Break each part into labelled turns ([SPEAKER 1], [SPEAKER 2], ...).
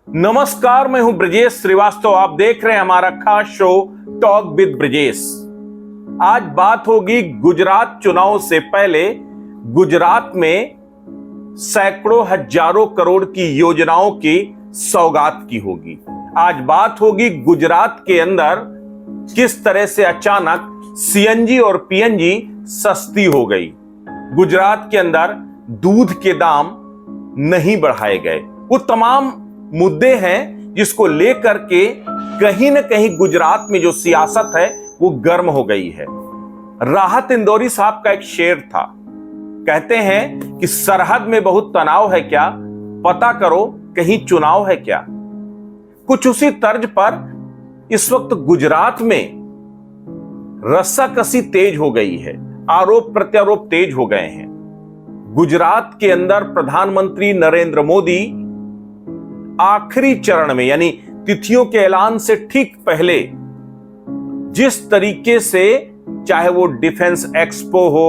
[SPEAKER 1] नमस्कार, मैं हूं ब्रजेश श्रीवास्तव। आप देख रहे हैं हमारा खास शो टॉक विद ब्रजेश। आज बात होगी गुजरात चुनाव से पहले गुजरात में सैकड़ों हजारों करोड़ की योजनाओं की सौगात की होगी। आज बात होगी गुजरात के अंदर किस तरह से अचानक सीएनजी और पीएनजी सस्ती हो गई। गुजरात के अंदर दूध के दाम नहीं बढ़ाए गए। वो तमाम मुद्दे हैं जिसको लेकर के कहीं ना कहीं गुजरात में जो सियासत है वो गर्म हो गई है। राहत इंदौरी साहब का एक शेर था, कहते हैं कि सरहद में बहुत तनाव है क्या, पता करो कहीं चुनाव है क्या। कुछ उसी तर्ज पर इस वक्त गुजरात में रस्साकसी तेज हो गई है, आरोप प्रत्यारोप तेज हो गए हैं। गुजरात के अंदर प्रधानमंत्री नरेंद्र मोदी आखिरी चरण में यानी तिथियों के ऐलान से ठीक पहले जिस तरीके से चाहे वो डिफेंस एक्सपो हो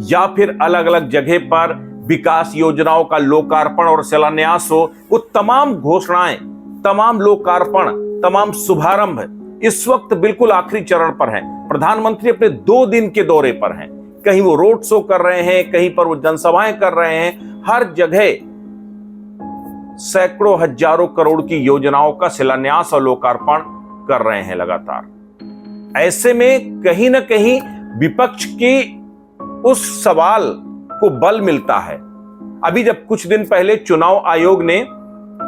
[SPEAKER 1] या फिर अलग अलग जगह पर विकास योजनाओं का लोकार्पण और शिलान्यास हो, वो तमाम घोषणाएं, तमाम लोकार्पण, तमाम शुभारंभ इस वक्त बिल्कुल आखिरी चरण पर हैं। प्रधानमंत्री अपने 2 दिन के दौरे पर हैं। कहीं वो रोड शो कर रहे हैं, कहीं पर वो जनसभाएं कर रहे हैं। हर जगह सैकड़ों हजारों करोड़ की योजनाओं का शिलान्यास और लोकार्पण कर रहे हैं लगातार। ऐसे में कहीं ना कहीं विपक्ष की उस सवाल को बल मिलता है। अभी जब कुछ दिन पहले चुनाव आयोग ने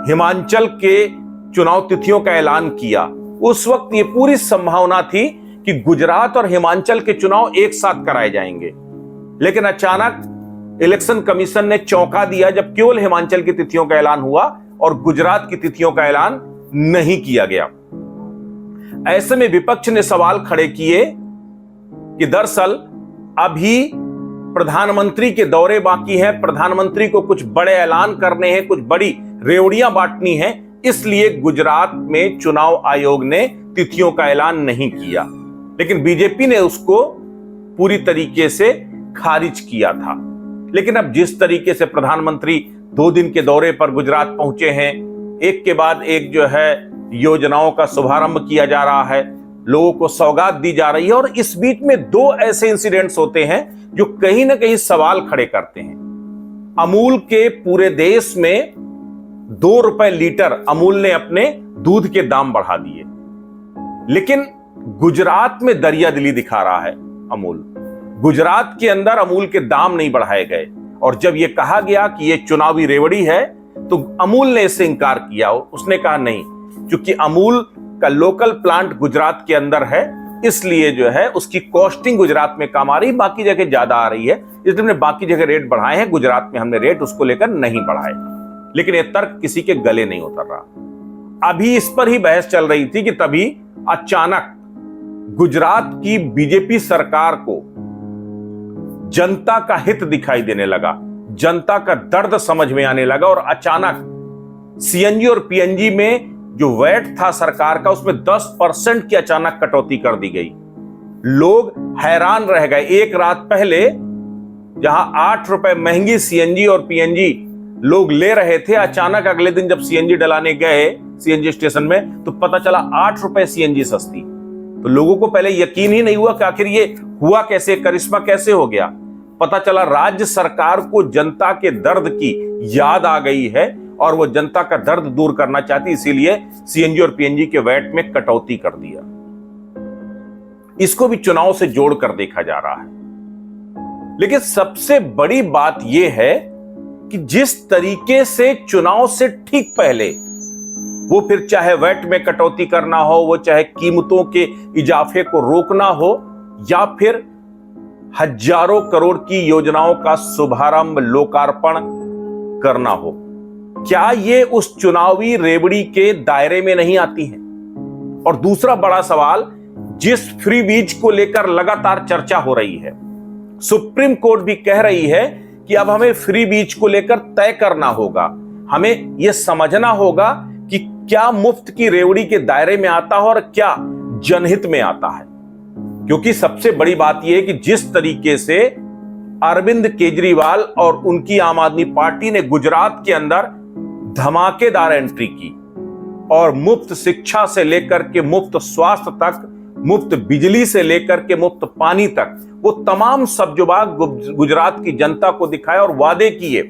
[SPEAKER 1] हिमाचल के चुनाव तिथियों का ऐलान किया, उस वक्त ये पूरी संभावना थी कि गुजरात और हिमाचल के चुनाव एक साथ कराए जाएंगे। लेकिन अचानक इलेक्शन कमीशन ने चौंका दिया जब केवल हिमाचल की तिथियों का ऐलान हुआ और गुजरात की तिथियों का ऐलान नहीं किया गया। ऐसे में विपक्ष ने सवाल खड़े किए कि दरअसल अभी प्रधानमंत्री के दौरे बाकी हैं, प्रधानमंत्री को कुछ बड़े ऐलान करने हैं, कुछ बड़ी रेवड़ियां बांटनी है, इसलिए गुजरात में चुनाव आयोग ने तिथियों का ऐलान नहीं किया। लेकिन बीजेपी ने उसको पूरी तरीके से खारिज किया था। लेकिन अब जिस तरीके से प्रधानमंत्री 2 दिन के दौरे पर गुजरात पहुंचे हैं, एक के बाद एक जो है योजनाओं का शुभारंभ किया जा रहा है, लोगों को सौगात दी जा रही है, और इस बीच में 2 ऐसे इंसिडेंट्स होते हैं जो कहीं ना कहीं सवाल खड़े करते हैं। अमूल के पूरे देश में 2 रुपए लीटर अमूल ने अपने दूध के दाम बढ़ा दिए, लेकिन गुजरात में दरियादिली दिखा रहा है अमूल। गुजरात के अंदर अमूल के दाम नहीं बढ़ाए गए, और जब यह कहा गया कि यह चुनावी रेवड़ी है तो अमूल ने इससे इंकार किया। उसने कहा नहीं, क्योंकि अमूल का लोकल प्लांट गुजरात के अंदर है, इसलिए जो है उसकी कॉस्टिंग गुजरात में कम आ रही, बाकी जगह ज्यादा आ रही है, इसलिए हमने बाकी जगह रेट बढ़ाए हैं, गुजरात में हमने रेट उसको लेकर नहीं बढ़ाए। लेकिन यह तर्क किसी के गले नहीं उतर रहा। अभी इस पर ही बहस चल रही थी कि तभी अचानक गुजरात की बीजेपी सरकार को जनता का हित दिखाई देने लगा, जनता का दर्द समझ में आने लगा, और अचानक सीएनजी और पीएनजी में जो वैट था सरकार का, उसमें 10% की अचानक कटौती कर दी गई। लोग हैरान रह गए। एक रात पहले जहां 8 रुपए महंगी सीएनजी और पीएनजी लोग ले रहे थे, अचानक अगले दिन जब सीएनजी डलाने गए सीएनजी स्टेशन में तो पता चला 8 रुपए सीएनजी सस्ती। तो लोगों को पहले यकीन ही नहीं हुआ कि आखिर ये हुआ कैसे, करिश्मा कैसे हो गया। पता चला राज्य सरकार को जनता के दर्द की याद आ गई है और वो जनता का दर्द दूर करना चाहती, इसीलिए सीएनजी और पीएनजी के वैट में कटौती कर दिया। इसको भी चुनाव से जोड़कर देखा जा रहा है। लेकिन सबसे बड़ी बात यह है कि जिस तरीके से चुनाव से ठीक पहले वो फिर चाहे वैट में कटौती करना हो, वो चाहे कीमतों के इजाफे को रोकना हो, या फिर हजारों करोड़ की योजनाओं का शुभारंभ लोकार्पण करना हो, क्या ये उस चुनावी रेवड़ी के दायरे में नहीं आती है? और दूसरा बड़ा सवाल, जिस फ्री बीज को लेकर लगातार चर्चा हो रही है, सुप्रीम कोर्ट भी कह रही है कि अब हमें फ्री बीज को लेकर तय करना होगा, हमें यह समझना होगा कि क्या मुफ्त की रेवड़ी के दायरे में आता है और क्या जनहित में आता है। क्योंकि सबसे बड़ी बात यह है कि जिस तरीके से अरविंद केजरीवाल और उनकी आम आदमी पार्टी ने गुजरात के अंदर धमाकेदार एंट्री की, और मुफ्त शिक्षा से लेकर के मुफ्त स्वास्थ्य तक, मुफ्त बिजली से लेकर के मुफ्त पानी तक, वो तमाम सब्जुबाग गुजरात की जनता को दिखाए और वादे किए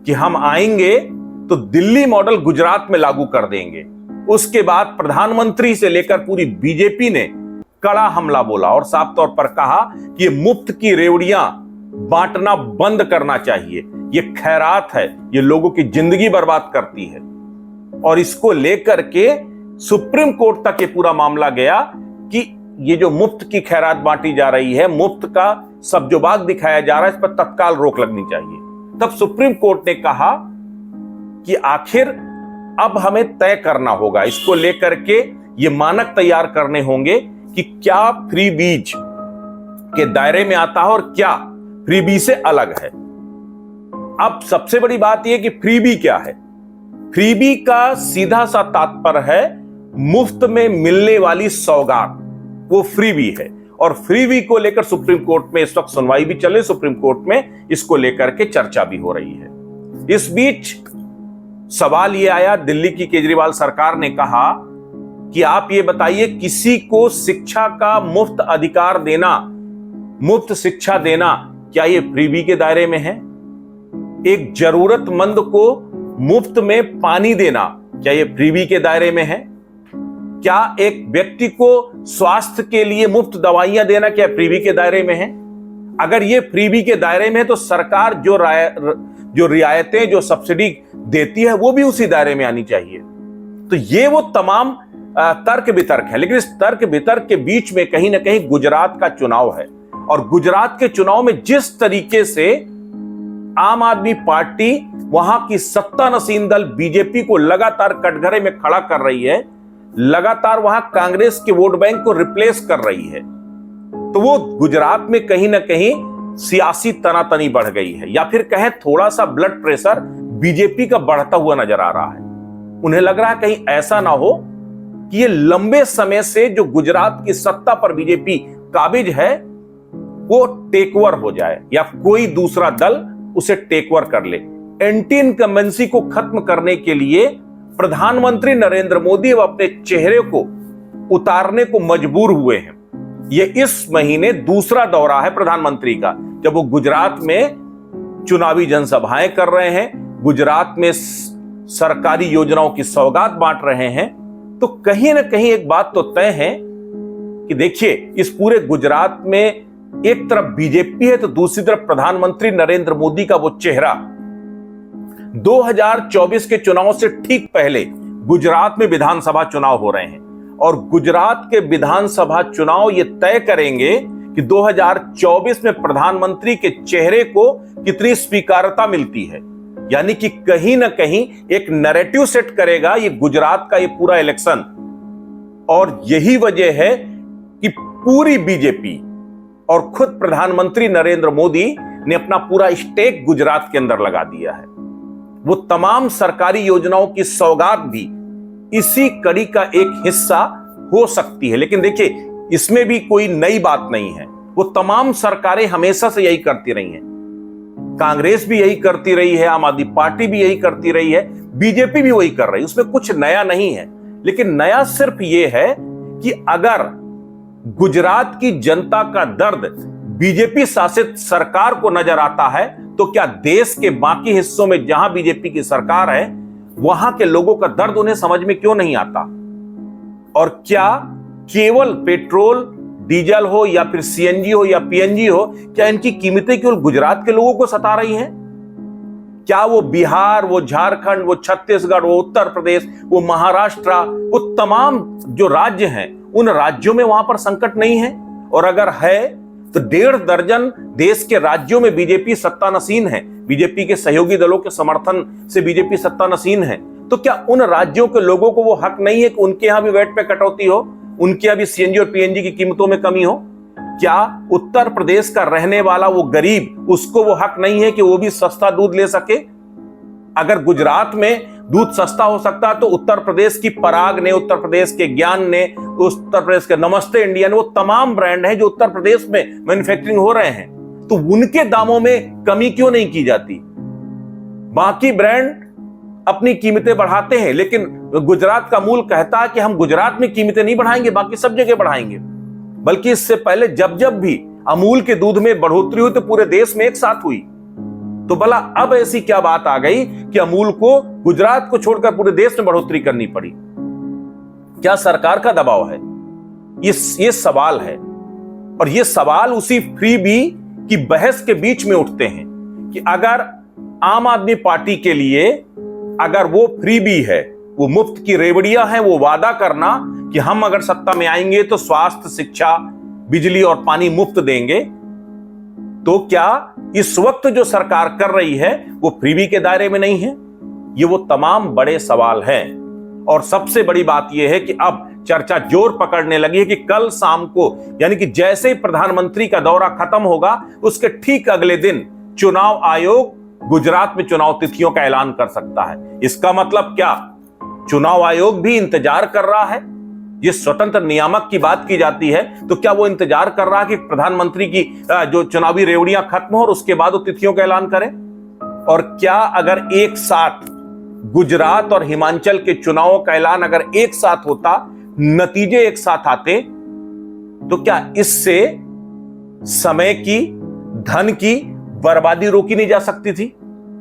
[SPEAKER 1] कि हम आएंगे तो दिल्ली मॉडल गुजरात में लागू कर देंगे। उसके बाद प्रधानमंत्री से लेकर पूरी बीजेपी ने कड़ा हमला बोला और साफ तौर पर कहा कि ये मुफ्त की रेवड़ियां बांटना बंद करना चाहिए, ये खैरात है, ये लोगों की जिंदगी बर्बाद करती है। और इसको लेकर के सुप्रीम कोर्ट तक ये पूरा मामला गया कि ये जो मुफ्त की खैरात बांटी जा रही है, मुफ्त का सब्जुबाग दिखाया जा रहा है, इस पर तत्काल रोक लगनी चाहिए। तब सुप्रीम कोर्ट ने कहा कि आखिर अब हमें तय करना होगा, इसको लेकर के ये मानक तैयार करने होंगे कि क्या फ्री बीज के दायरे में आता है और क्या फ्रीबी से अलग है। अब सबसे बड़ी बात यह कि फ्रीबी क्या है। फ्रीबी का सीधा सा तात्पर्य है मुफ्त में मिलने वाली सौगात, वो फ्रीबी है। और फ्रीबी को लेकर सुप्रीम कोर्ट में इस वक्त सुनवाई भी चल रही, सुप्रीम कोर्ट में इसको लेकर के चर्चा भी हो रही है। इस बीच सवाल यह आया, दिल्ली की केजरीवाल सरकार ने कहा कि आप ये बताइए, किसी को शिक्षा का मुफ्त अधिकार देना, मुफ्त शिक्षा देना, क्या ये फ्रीबी के दायरे में है? एक जरूरतमंद को मुफ्त में पानी देना, क्या ये फ्रीबी के दायरे में है? क्या एक व्यक्ति को स्वास्थ्य के लिए मुफ्त दवाइयां देना, क्या फ्रीबी के दायरे में है? अगर ये फ्रीबी के दायरे में है तो सरकार जो रियायतें, जो सब्सिडी देती है, वो भी उसी दायरे में आनी चाहिए। तो ये वो तमाम तर्क वितर्क है। लेकिन इस तर्क वितर्क के बीच में कहीं ना कहीं गुजरात का चुनाव है, और गुजरात के चुनाव में जिस तरीके से आम आदमी पार्टी वहां की सत्ता नशीन दल बीजेपी को लगातार कटघरे में खड़ा कर रही है, लगातार वहां कांग्रेस के वोट बैंक को रिप्लेस कर रही है, तो वो गुजरात में कहीं ना कहीं सियासी तनातनी बढ़ गई है, या फिर कहें थोड़ा सा ब्लड प्रेशर बीजेपी का बढ़ता हुआ नजर आ रहा है। उन्हें लग रहा है कहीं ऐसा ना हो कि ये लंबे समय से जो गुजरात की सत्ता पर बीजेपी काबिज है वो टेक ओवर हो जाए, या कोई दूसरा दल उसे टेक ओवर कर ले। एंटी इनकम्बेंसी को खत्म करने के लिए प्रधानमंत्री नरेंद्र मोदी अब अपने चेहरे को उतारने को मजबूर हुए हैं। यह इस महीने दूसरा दौरा है प्रधानमंत्री का, जब वो गुजरात में चुनावी जनसभाएं कर रहे हैं, गुजरात में सरकारी योजनाओं की सौगात बांट रहे हैं। तो कहीं ना कहीं एक बात तो तय है कि देखिए, इस पूरे गुजरात में एक तरफ बीजेपी है तो दूसरी तरफ प्रधानमंत्री नरेंद्र मोदी का वो चेहरा। 2024 के चुनाव से ठीक पहले गुजरात में विधानसभा चुनाव हो रहे हैं, और गुजरात के विधानसभा चुनाव ये तय करेंगे कि 2024 में प्रधानमंत्री के चेहरे को कितनी स्वीकार्यता मिलती है। यानी कि कहीं ना कहीं एक नैरेटिव सेट करेगा ये गुजरात का ये पूरा इलेक्शन। और यही वजह है कि पूरी बीजेपी और खुद प्रधानमंत्री नरेंद्र मोदी ने अपना पूरा स्टेक गुजरात के अंदर लगा दिया है। वो तमाम सरकारी योजनाओं की सौगात भी इसी कड़ी का एक हिस्सा हो सकती है। लेकिन देखिए, इसमें भी कोई नई बात नहीं है, वो तमाम सरकारें हमेशा से यही करती रही हैं। कांग्रेस भी यही करती रही है, आम आदमी पार्टी भी यही करती रही है, बीजेपी भी वही कर रही है, उसमें कुछ नया नहीं है। लेकिन नया सिर्फ ये है कि अगर गुजरात की जनता का दर्द बीजेपी शासित सरकार को नजर आता है, तो क्या देश के बाकी हिस्सों में जहां बीजेपी की सरकार है वहां के लोगों का दर्द उन्हें समझ में क्यों नहीं आता? और क्या केवल पेट्रोल डीजल हो या फिर सीएनजी हो या पीएनजी हो, क्या इनकी कीमतें केवल गुजरात के लोगों को सता रही हैं? क्या वो बिहार, वो झारखंड, वो छत्तीसगढ़, वो उत्तर प्रदेश, वो महाराष्ट्र, वो तमाम जो राज्य हैं, उन राज्यों में वहां पर संकट नहीं है? और अगर है तो 1.5 दर्जन देश के राज्यों में बीजेपी सत्ता नशीन है, बीजेपी के सहयोगी दलों के समर्थन से बीजेपी सत्ता नशीन है। तो क्या उन राज्यों के लोगों को वो हक नहीं है कि उनके यहां भी वैट पे कटौती हो, उनके यहां भी सीएनजी और पीएनजी की कीमतों में कमी हो? क्या उत्तर प्रदेश का रहने वाला वो गरीब, उसको वो हक नहीं है कि वो भी सस्ता दूध ले सके? अगर गुजरात में दूध सस्ता हो सकता है तो उत्तर प्रदेश की पराग ने, उत्तर प्रदेश के ज्ञान ने, उत्तर प्रदेश के नमस्ते इंडिया ने, वो तमाम ब्रांड हैं जो उत्तर प्रदेश में मैन्युफैक्चरिंग हो रहे हैं, तो उनके दामों में कमी क्यों नहीं की जाती? बाकी ब्रांड अपनी कीमतें बढ़ाते हैं, लेकिन गुजरात का मूल कहता है कि हम गुजरात में कीमतें नहीं बढ़ाएंगे, बाकी सब जगह बढ़ाएंगे। बल्कि इससे पहले जब जब भी अमूल के दूध में बढ़ोतरी हुई तो पूरे देश में एक साथ हुई। तो भला अब ऐसी क्या बात आ गई कि अमूल को गुजरात को छोड़कर पूरे देश में बढ़ोतरी करनी पड़ी? क्या सरकार का दबाव है? ये सवाल है। और ये सवाल उसी फ्रीबी की बहस के बीच में उठते हैं कि अगर आम आदमी पार्टी के लिए अगर वो फ्रीबी है, वो मुफ्त की रेवड़ियां हैं, वो वादा करना कि हम अगर सत्ता में आएंगे तो स्वास्थ्य, शिक्षा, बिजली और पानी मुफ्त देंगे, तो क्या इस वक्त जो सरकार कर रही है वो फ्रीबी के दायरे में नहीं है? ये वो तमाम बड़े सवाल हैं। और सबसे बड़ी बात यह है कि अब चर्चा जोर पकड़ने लगी है कि कल शाम को, यानी कि जैसे ही प्रधानमंत्री का दौरा खत्म होगा उसके ठीक अगले दिन चुनाव आयोग गुजरात में चुनाव तिथियों का ऐलान कर सकता है। इसका मतलब क्या? चुनाव आयोग भी इंतजार कर रहा है। ये स्वतंत्र नियामक की बात की जाती है, तो क्या वो इंतजार कर रहा है कि प्रधानमंत्री की जो चुनावी रेवड़ियां खत्म हो और उसके बाद वो तिथियों का ऐलान करें? और क्या अगर एक साथ गुजरात और हिमाचल के चुनावों का ऐलान अगर एक साथ होता, नतीजे एक साथ आते, तो क्या इससे समय की, धन की बर्बादी रोकी नहीं जा सकती थी?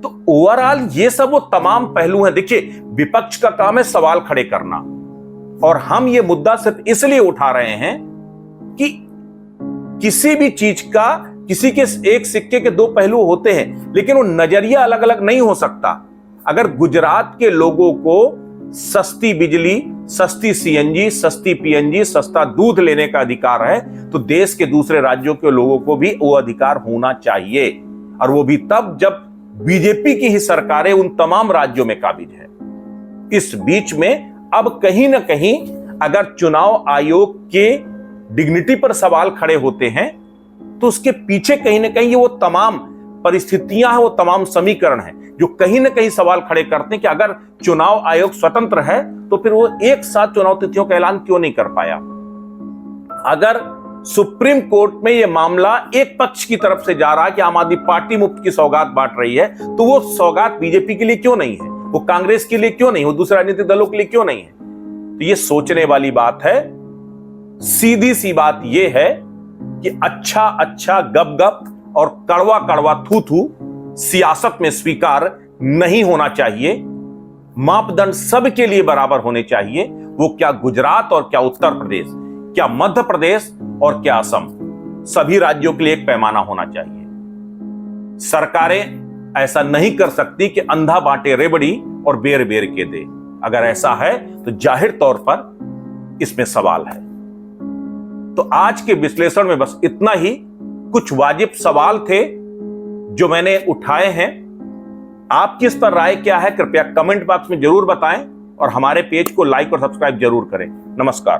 [SPEAKER 1] तो ओवरऑल ये सब वो तमाम पहलू हैं। देखिए, विपक्ष का काम है सवाल खड़े करना, और हम ये मुद्दा सिर्फ इसलिए उठा रहे हैं कि किसी भी चीज का, किसी के एक सिक्के के दो पहलू होते हैं, लेकिन वो नजरिया अलग अलग नहीं हो सकता। अगर गुजरात के लोगों को सस्ती बिजली, सस्ती सीएनजी, सस्ती पीएनजी, सस्ता दूध लेने का अधिकार है, तो देश के दूसरे राज्यों के लोगों को भी वो अधिकार होना चाहिए, और वो भी तब जब बीजेपी की ही सरकारें उन तमाम राज्यों में काबिज है। इस बीच में अब कहीं ना कहीं अगर चुनाव आयोग के डिग्निटी पर सवाल खड़े होते हैं, तो उसके पीछे कहीं ना कहीं ये वो तमाम परिस्थितियां हैं, वो तमाम समीकरण हैं जो कहीं ना कहीं सवाल खड़े करते हैं कि अगर चुनाव आयोग स्वतंत्र है तो फिर वो एक साथ चुनाव तिथियों का ऐलान क्यों नहीं कर पाया? अगर सुप्रीम कोर्ट में यह मामला एक पक्ष की तरफ से जा रहा है कि आम आदमी पार्टी मुफ्त की सौगात बांट रही है, तो वो सौगात बीजेपी के लिए क्यों नहीं है, वो कांग्रेस के लिए क्यों नहीं, वो दूसरे राजनीतिक दलों के लिए क्यों नहीं है? तो ये सोचने वाली बात है। सीधी सी बात यह है कि अच्छा अच्छा गप गप और कड़वा कड़वा थू थू सियासत में स्वीकार नहीं होना चाहिए। मापदंड सबके लिए बराबर होने चाहिए। वो क्या गुजरात और क्या उत्तर प्रदेश, क्या मध्य प्रदेश और क्या असम, सभी राज्यों के लिए एक पैमाना होना चाहिए। सरकारें ऐसा नहीं कर सकती कि अंधा बांटे रेवड़ी और बेर बेर के दे। अगर ऐसा है तो जाहिर तौर पर इसमें सवाल है। तो आज के विश्लेषण में बस इतना ही, कुछ वाजिब सवाल थे जो मैंने उठाए हैं। आपकी इस पर राय क्या है, कृपया कमेंट बॉक्स में जरूर बताएं और हमारे पेज को लाइक और सब्सक्राइब जरूर करें। नमस्कार।